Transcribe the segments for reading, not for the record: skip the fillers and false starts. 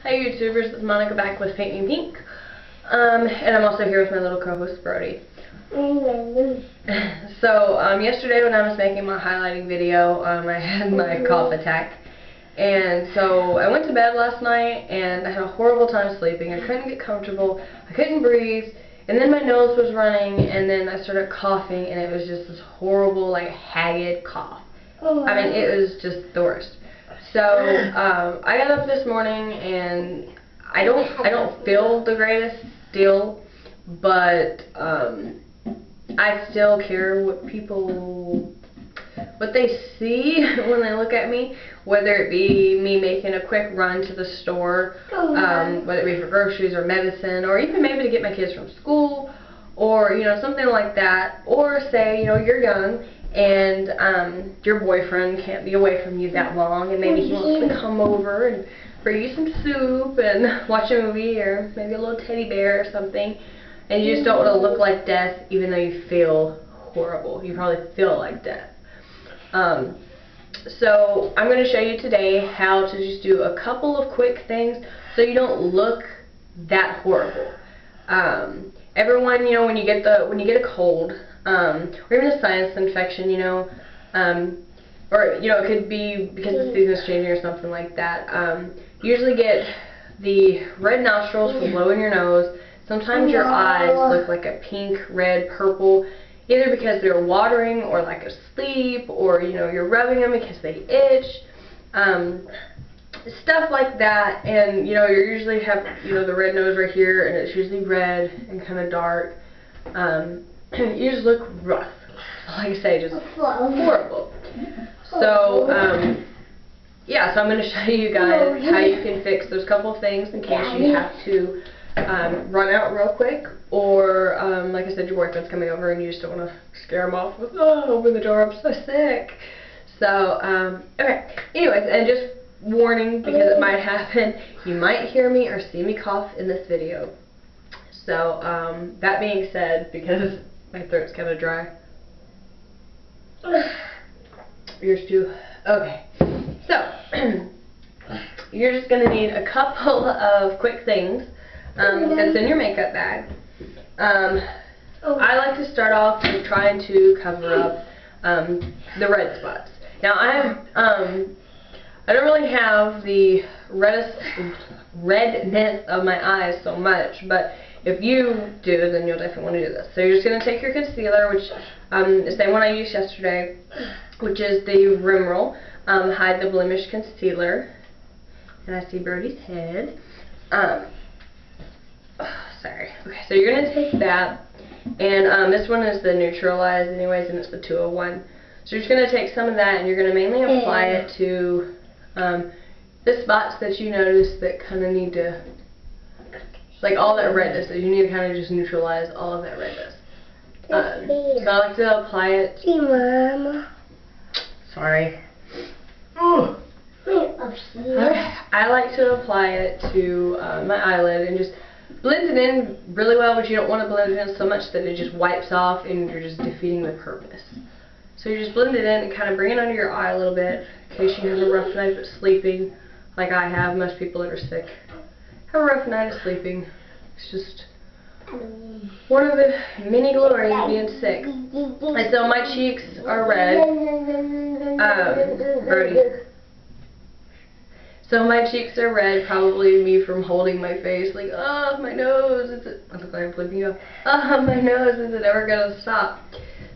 Hi YouTubers, it's Monica back with Paint Me Pink. And I'm also here with my little co-host Brody. So yesterday when I was making my highlighting video, I had my cough attack. And so I went to bed last night and I had a horrible time sleeping. I couldn't get comfortable, I couldn't breathe, and then my nose was running, and then I started coughing, and it was just this horrible, like, haggard cough. I mean, it was just the worst. So I got up this morning and I don't feel the greatest still, but I still care what they see when they look at me, whether it be me making a quick run to the store, whether it be for groceries or medicine, or even maybe to get my kids from school, or something like that, or say you're young and your boyfriend can't be away from you that long, and maybe he wants to come over and bring you some soup and watch a movie, or maybe a little teddy bear or something, and you just don't want to look like death even though you feel horrible. You probably feel like death. So I'm going to show you today how to just do a couple of quick things so you don't look that horrible. Everyone, when you get a cold, or even a sinus infection, or it could be because the season's changing or something like that. You usually get the red nostrils from blowing your nose. Sometimes your eyes look like a pink, red, purple, either because they're watering or like asleep, or you're rubbing them because they itch, stuff like that. And you usually have the red nose right here, and it's usually red and kind of dark. You just look rough, like I say, just horrible. So yeah, so I'm going to show you guys how you can fix those couple things in case you have to run out real quick, or like I said, your boyfriend's coming over and you just don't want to scare him off with, oh, open the door, I'm so sick. So okay, anyways, and just warning, because it might happen, you might hear me or see me cough in this video. So that being said, because my throat's kind of dry, yours too. Okay, so you're just going to need a couple of quick things that's in your makeup bag. I like to start off with trying to cover up the red spots. Now I don't really have the redness of my eyes so much, but if you do, then you'll definitely want to do this. So you're just going to take your concealer, which is the same one I used yesterday, which is the Rimmel Hide the Blemish Concealer. And I see Brody's head. Sorry. Okay, so you're going to take that, and this one is the Neutralize anyways, and it's the 201. So you're just going to take some of that, and you're going to mainly apply it to the spots that you notice that kind of need to, like all that redness, so you need to kind of just neutralize all of that redness. So I like to apply it. Sorry. I like to apply it to my eyelid and just blend it in really well, but you don't want to blend it in so much that it just wipes off and you're just defeating the purpose. So you just blend it in and kind of bring it under your eye a little bit in case you have a rough night of sleeping, like I have. Most people that are sick have a rough night of sleeping. It's just one of the many glories of being sick. And so my cheeks are red. Brody. So my cheeks are red, probably me from holding my face, like, oh, my nose, I look like I'm flipping you off. Oh, my nose, is it ever going to stop?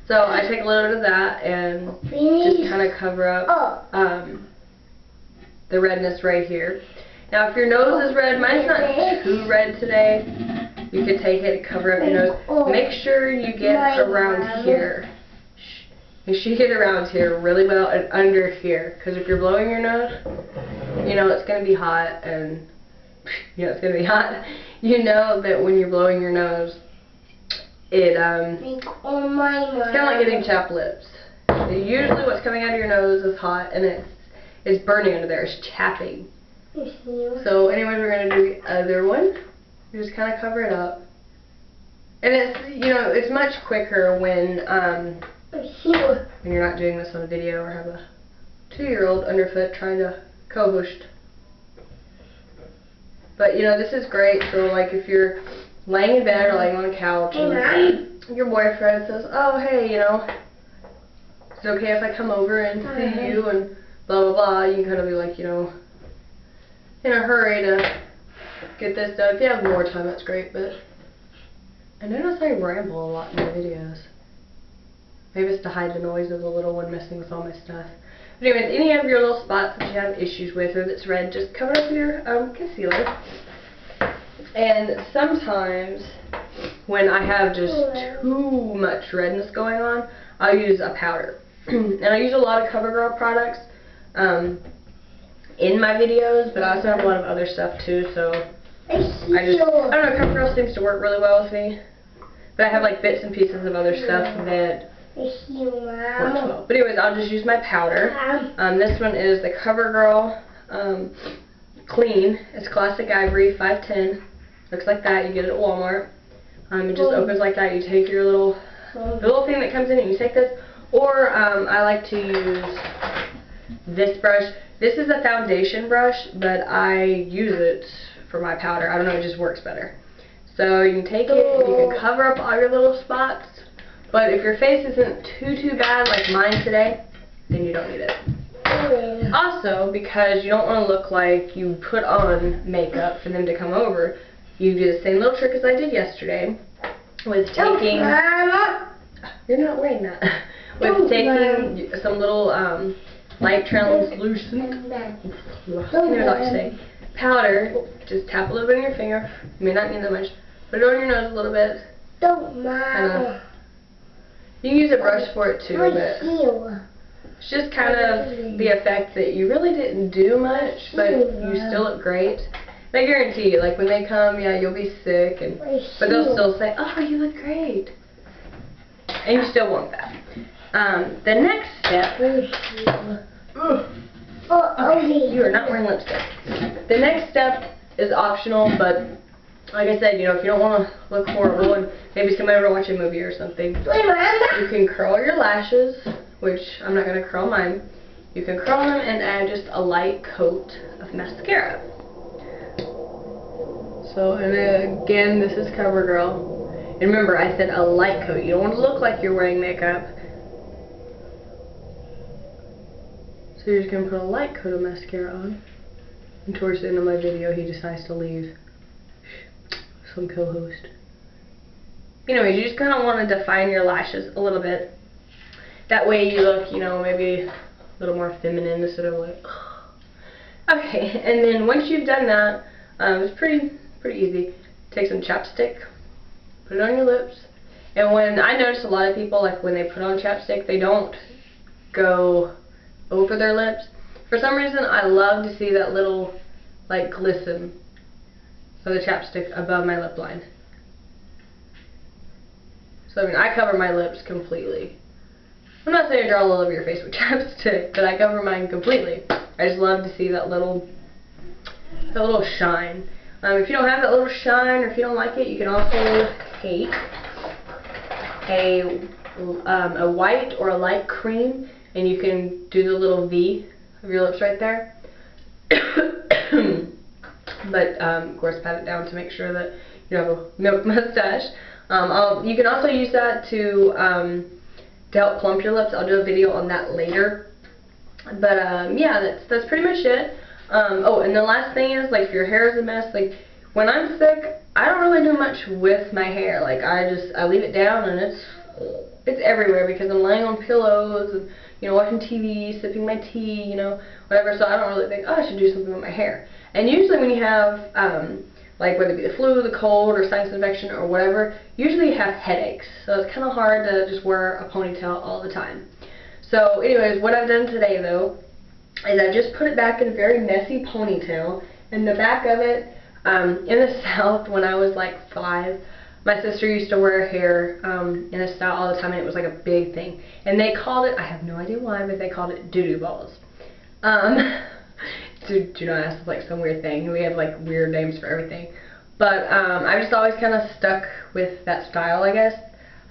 So I take a little bit of that and just kind of cover up the redness right here. Now, if your nose is red, mine's not too red today, you could take it and cover up your nose. Make sure you get around here. Make sure you get around here really well and under here, because if you're blowing your nose, it's going to be hot, and it's going to be hot. You know that when you're blowing your nose, it's kind of like getting chapped lips. Usually what's coming out of your nose is hot, and it's burning under there. It's chapping. So anyways, we're going to do the other one. You just kind of cover it up. And it's, it's much quicker when you're not doing this on a video or have a 2-year-old underfoot trying to co-host. But, you know, this is great. So, like, if you're laying in bed or laying on the couch and your boyfriend says, oh, hey, you know, is it okay if I come over and see you and blah, blah, blah, you can kind of be like, you know, in a hurry to get this done. If you have more time, that's great, but I notice I ramble a lot in my videos. Maybe it's to hide the noise of the little one messing with all my stuff. But anyways, any of your little spots that you have issues with or that's red, just cover up your concealer. And sometimes when I have just too much redness going on, I'll use a powder. And I use a lot of CoverGirl products in my videos, but I also have a lot of other stuff too, so I don't know, CoverGirl seems to work really well with me. But I have like bits and pieces of other stuff that works well. But anyways, I'll just use my powder. This one is the CoverGirl Clean. It's Classic Ivory 510. Looks like that. You get it at Walmart. It just opens like that. You take your little thing that comes in and you take this. Or I like to use this brush. This is a foundation brush, but I use it for my powder. I don't know, it just works better. So you can take it and you can cover up all your little spots. But if your face isn't too bad like mine today, then you don't need it. Also, because you don't want to look like you put on makeup for them to come over, you do the same little trick as I did yesterday with taking... You're not wearing that. With taking some little light translucent powder, just tap a little bit on your finger. You may not need that much. Put it on your nose a little bit. You can use a brush for it too, but it's just kind of the effect that you really didn't do much, but you still look great. And I guarantee you, like when they come, yeah, you'll be sick, but they'll still say, oh, you look great. And you still want that. The next step, okay, you are not wearing lipstick. The next step is optional, but like I said, you know, if you don't want to look horrible and maybe somebody will watch a movie or something, you can curl your lashes, which I'm not going to curl mine. You can curl them and add just a light coat of mascara. So, and again, this is CoverGirl. And remember, I said a light coat. You don't want to look like you're wearing makeup. So you're just going to put a light coat of mascara on. And towards the end of my video, he decides to leave. Some co-host. Anyways, you just kind of want to define your lashes a little bit. That way you look, you know, maybe a little more feminine instead of like, okay, and then once you've done that, it's pretty easy. Take some chapstick, put it on your lips, and when I notice a lot of people, like when they put on chapstick, they don't go over their lips. For some reason, I love to see that little, like, glisten of the chapstick above my lip line. So, I mean, I cover my lips completely. I'm not saying draw all over your face with chapstick, but I cover mine completely. I just love to see that little shine. If you don't have that little shine, or if you don't like it, you can also take a white or a light cream, and you can do the little V of your lips right there. But of course, pat it down to make sure that you have a milk mustache. You can also use that to help plump your lips. I'll do a video on that later. But yeah, that's pretty much it. Oh, and the last thing is, like, if your hair is a mess, like, when I'm sick, I don't really do much with my hair. Like, I leave it down, and it's everywhere because I'm laying on pillows and, you know, watching TV, sipping my tea, you know, whatever. So I don't really think, oh, I should do something with my hair. And usually when you have, like, whether it be the flu, the cold, or sinus infection, or whatever, usually you have headaches. So it's kind of hard to just wear a ponytail all the time. So anyways, what I've done today, though, is I just put it back in a very messy ponytail. And the back of it, in the South, when I was like 5, my sister used to wear hair in a style all the time, and it was like a big thing. And they called it, I have no idea why, but they called it doo-doo balls. Do not ask, it's like some weird thing. We have like weird names for everything. But I just always kind of stuck with that style, I guess.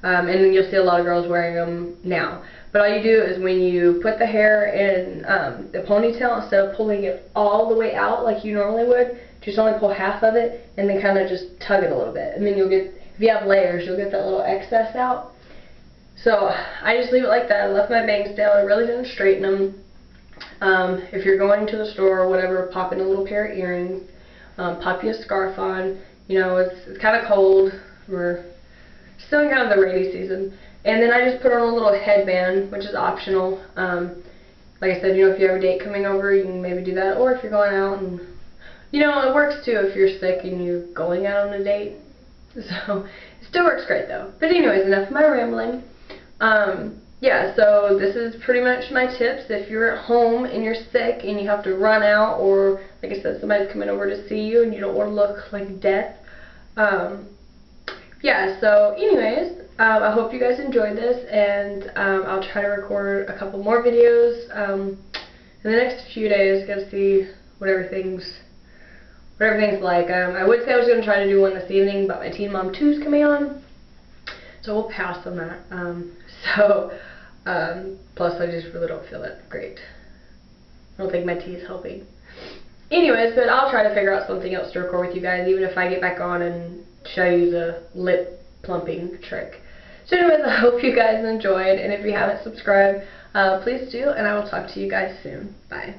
And you'll see a lot of girls wearing them now. But all you do is when you put the hair in the ponytail, instead of pulling it all the way out like you normally would, just only pull half of it and then kind of just tug it a little bit. And then you'll get, if you have layers, you'll get that little excess out. So I just leave it like that. I left my bangs down. I really didn't straighten them. If you're going to the store or whatever, pop in a little pair of earrings. Pop you a scarf on. You know, it's kind of cold. We're still in kind of the rainy season. And then I just put on a little headband, which is optional. Like I said, you know, if you have a date coming over, you can maybe do that. Or if you're going out, and you know, it works too if you're sick and you're going out on a date. So it still works great though. But anyways, enough of my rambling. Yeah, so this is pretty much my tips. If you're at home and you're sick and you have to run out, or like I said, somebody's coming over to see you and you don't want to look like death. Yeah, so anyways, I hope you guys enjoyed this, and I'll try to record a couple more videos in the next few days. Gotta see what everything's like. I would say I was going to try to do one this evening, but my Teen Mom 2 is coming on, so we'll pass on that. Plus I just really don't feel that great. I don't think my tea is helping. Anyways, but I'll try to figure out something else to record with you guys, even if I get back on and show you the lip plumping trick. So anyways, I hope you guys enjoyed, and if you haven't subscribed, please do, and I will talk to you guys soon. Bye.